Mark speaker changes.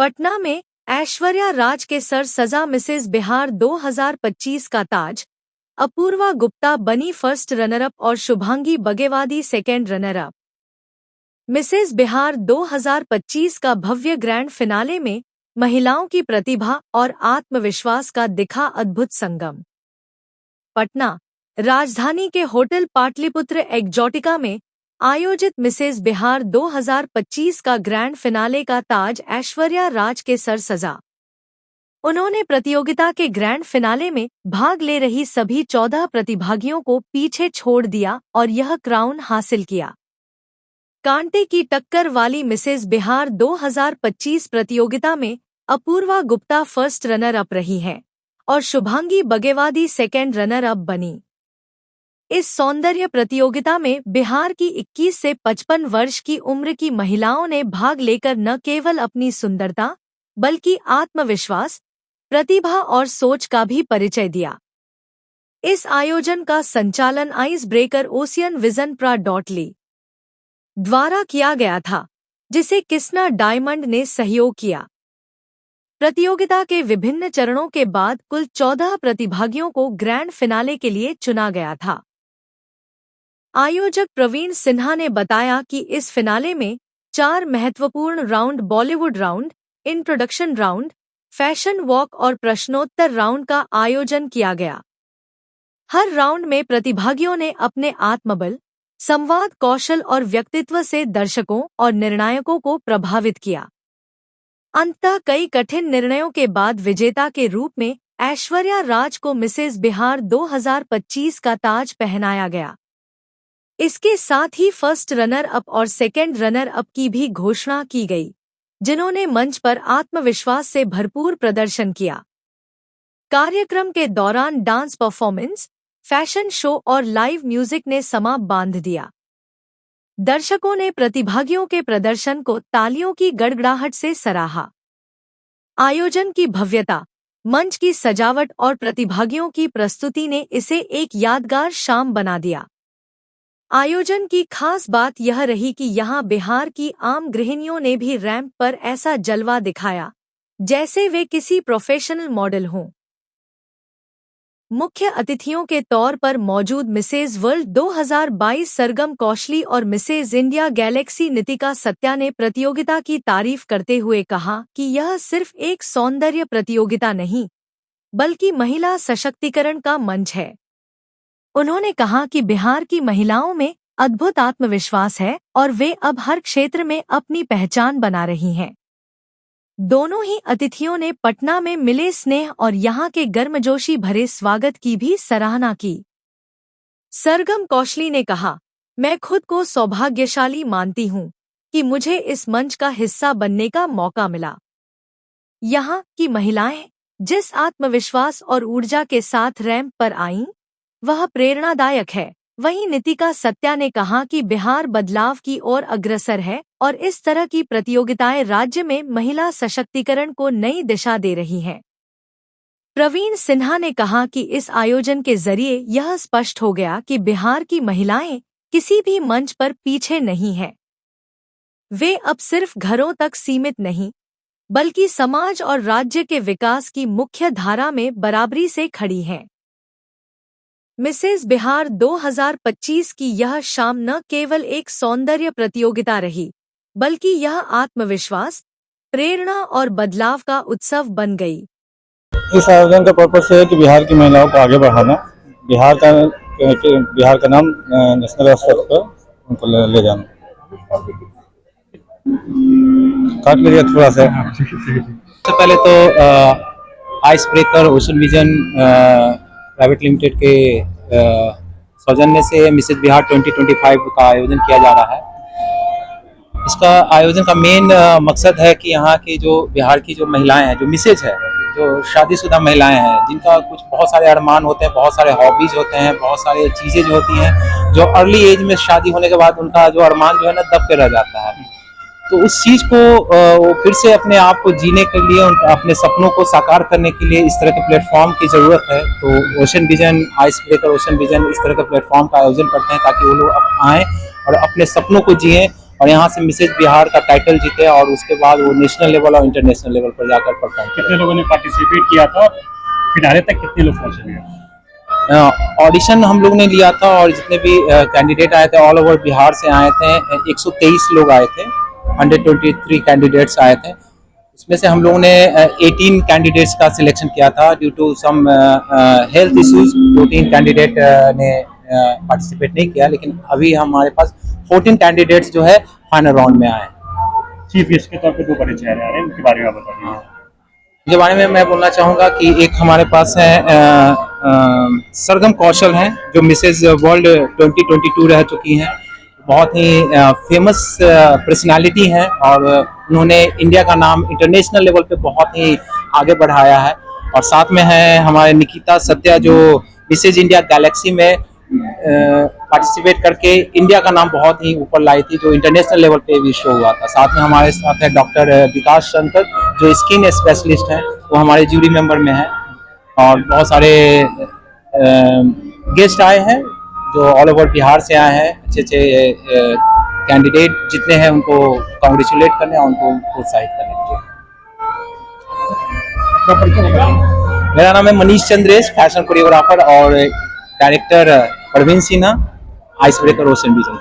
Speaker 1: पटना में ऐश्वर्या राज के सर सजा मिसेज बिहार 2025 का ताज। अपूर्वा गुप्ता बनी फर्स्ट रनरअप और Shubhangi Bagewadi second runner up. Mrs Bihar 2025 का भव्य ग्रैंड फिनाले में महिलाओं की प्रतिभा और आत्मविश्वास का दिखा अद्भुत संगम। पटना राजधानी के होटल पाटलिपुत्र एक्जोटिका में आयोजित मिसेज बिहार 2025 का ग्रैंड फिनाले का ताज ऐश्वर्या राज के सर सजा। उन्होंने प्रतियोगिता के ग्रैंड फिनाले में भाग ले रही सभी 14 प्रतिभागियों को पीछे छोड़ दिया और यह क्राउन हासिल किया। कांटे की टक्कर वाली मिसेज बिहार 2025 प्रतियोगिता में Apurva Gupta first runner up रही हैं और Shubhangi Bagewadi second runner up बनी। इस सौंदर्य प्रतियोगिता में बिहार की 21 से 55 वर्ष की उम्र की महिलाओं ने भाग लेकर न केवल अपनी सुंदरता बल्कि आत्मविश्वास, प्रतिभा और सोच का भी परिचय दिया। इस आयोजन का संचालन आइस ब्रेकर ओशियन विजन प्रा.ली द्वारा किया गया था, जिसे किस्ना डायमंड ने सहयोग किया। प्रतियोगिता के विभिन्न चरणों के बाद कुल 14 प्रतिभागियों को ग्रैंड फिनाले के लिए चुना गया था। आयोजक प्रवीण सिन्हा ने बताया कि इस फिनाले में 4 महत्वपूर्ण round Bollywood round, introduction round, fashion walk और प्रश्नोत्तर राउंड का आयोजन किया गया। हर राउंड में प्रतिभागियों ने अपने आत्मबल, संवाद कौशल और व्यक्तित्व से दर्शकों और निर्णायकों को प्रभावित किया। अंततः कई कठिन निर्णयों के बाद विजेता के रूप में ऐश्वर्या राज को मिसेज बिहार 2025 का ताज पहनाया गया। इसके साथ ही फर्स्ट रनर अप और सेकेंड रनर अप की भी घोषणा की गई, जिन्होंने मंच पर आत्मविश्वास से भरपूर प्रदर्शन किया। कार्यक्रम के दौरान डांस परफॉर्मेंस, फैशन शो और लाइव म्यूजिक ने समा बांध दिया। दर्शकों ने प्रतिभागियों के प्रदर्शन को तालियों की गड़गड़ाहट से सराहा। आयोजन की भव्यता, मंच की सजावट और प्रतिभागियों की प्रस्तुति ने इसे एक यादगार शाम बना दिया। आयोजन की खास बात यह रही कि यहाँ बिहार की आम गृहिणियों ने भी रैंप पर ऐसा जलवा दिखाया जैसे वे किसी प्रोफेशनल मॉडल हों। मुख्य अतिथियों के तौर पर मौजूद मिसेज वर्ल्ड 2022 सरगम कौशली और Mrs India Galaxy Nitika Satya ने प्रतियोगिता की तारीफ करते हुए कहा कि यह सिर्फ एक सौंदर्य प्रतियोगिता नहीं, बल्कि महिला सशक्तिकरण का मंच है। उन्होंने कहा कि बिहार की महिलाओं में अद्भुत आत्मविश्वास है और वे अब हर क्षेत्र में अपनी पहचान बना रही हैं। दोनों ही अतिथियों ने पटना में मिले स्नेह और यहाँ के गर्मजोशी भरे स्वागत की भी सराहना की। सरगम कौशली ने कहा, मैं खुद को सौभाग्यशाली मानती हूँ कि मुझे इस मंच का हिस्सा बनने का मौका मिला। यहाँ की महिलाएं जिस आत्मविश्वास और ऊर्जा के साथ रैंप पर आईं, वह प्रेरणादायक है। वहीं नितिका सत्या ने कहा कि बिहार बदलाव की ओर अग्रसर है और इस तरह की प्रतियोगिताएं राज्य में महिला सशक्तिकरण को नई दिशा दे रही हैं। प्रवीण सिन्हा ने कहा कि इस आयोजन के जरिए यह स्पष्ट हो गया कि बिहार की महिलाएं किसी भी मंच पर पीछे नहीं हैं। वे अब सिर्फ घरों तक सीमित नहीं, बल्कि समाज और राज्य के विकास की मुख्य धारा में बराबरी से खड़ी हैं। मिसेज बिहार 2025 की यह शाम न केवल एक सौंदर्य प्रतियोगिता रही, बल्कि यह आत्मविश्वास, प्रेरणा और बदलाव का उत्सव बन गई।
Speaker 2: इस आयोजन का पर्पस है कि बिहार की महिलाओं को आगे बढ़ाना, बिहार का नाम नेशनल स्तर पर उनको ले जाना। काट लीजिए थोड़ा सा।
Speaker 3: सबसे पहले तो ice breaker ocean vision private limited के सौजन्य से मिसेज बिहार 2025 का आयोजन किया जा रहा है। इसका आयोजन का मेन मकसद है कि यहाँ की जो बिहार की जो महिलाएं हैं, जो मिसेज है, जो शादीशुदा महिलाएं हैं, जिनका कुछ बहुत सारे अरमान होते हैं, बहुत सारे हॉबीज होते हैं, बहुत सारे चीज़ें जो होती हैं, जो अर्ली एज में शादी होने के बाद उनका जो अरमान जो है ना दब के रह जाता है, तो उस चीज़ को वो फिर से अपने आप को जीने के लिए, अपने सपनों को साकार करने के लिए इस तरह के प्लेटफॉर्म की ज़रूरत है। तो ocean vision, ice breaker ocean vision इस तरह के प्लेटफॉर्म का आयोजन करते हैं ताकि वो लोग आएँ और अपने सपनों को जिएं और यहाँ से मिसेज बिहार का टाइटल जीते और उसके बाद वो नेशनल लेवल और इंटरनेशनल लेवल पर जाकर परफॉर्म
Speaker 4: कितने लोगों ने पार्टिसिपेट किया था, फिनाले तक कितने लोग पहुंचे हुए?
Speaker 3: ऑडिशन हम लोग ने लिया था और जितने भी कैंडिडेट आए थे ऑल ओवर बिहार से आए थे, 123 लोग आए थे, 123 कैंडिडेट्स आए थे। उसमें से हम लोगों ने 18 कैंडिडेट्स का सिलेक्शन किया था। Due to some health issues 2-3 candidate ने पार्टिसिपेट नहीं किया, लेकिन अभी हमारे पास 14 कैंडिडेट्स जो है फाइनल राउंड में आए।
Speaker 4: चीफ गेस्ट के तौर पे 2 बड़े चेहरे आ रहे हैं, उनके बारे में आप बता दीजिए।
Speaker 3: के बारे में मैं बोलना चाहूँगा कि एक हमारे पास है सरगम कौशल हैं, जो मिसेज वर्ल्ड 2022 रह चुकी हैं। बहुत ही फेमस पर्सनालिटी हैं और उन्होंने इंडिया का नाम इंटरनेशनल लेवल पे बहुत ही आगे बढ़ाया है। और साथ में है हमारे निकिता सत्या, जो मिसेज इंडिया गैलेक्सी में पार्टिसिपेट करके इंडिया का नाम बहुत ही ऊपर लाई थी, जो इंटरनेशनल लेवल पे भी शो हुआ था। साथ में हमारे साथ है डॉक्टर विकास शंकर, जो स्किन स्पेशलिस्ट हैं, वो हमारे जूरी मेंबर में हैं। और बहुत सारे गेस्ट आए हैं जो ऑल ओवर बिहार से आए हैं। अच्छे अच्छे कैंडिडेट जितने हैं उनको कॉन्ग्रेचुलेट करने और उनको प्रोत्साहित करने के लिए। मेरा नाम है मनीष चंद्रेश, फैशन कोरियोग्राफर और director Praveen Sinha, ice breaker ocean vision.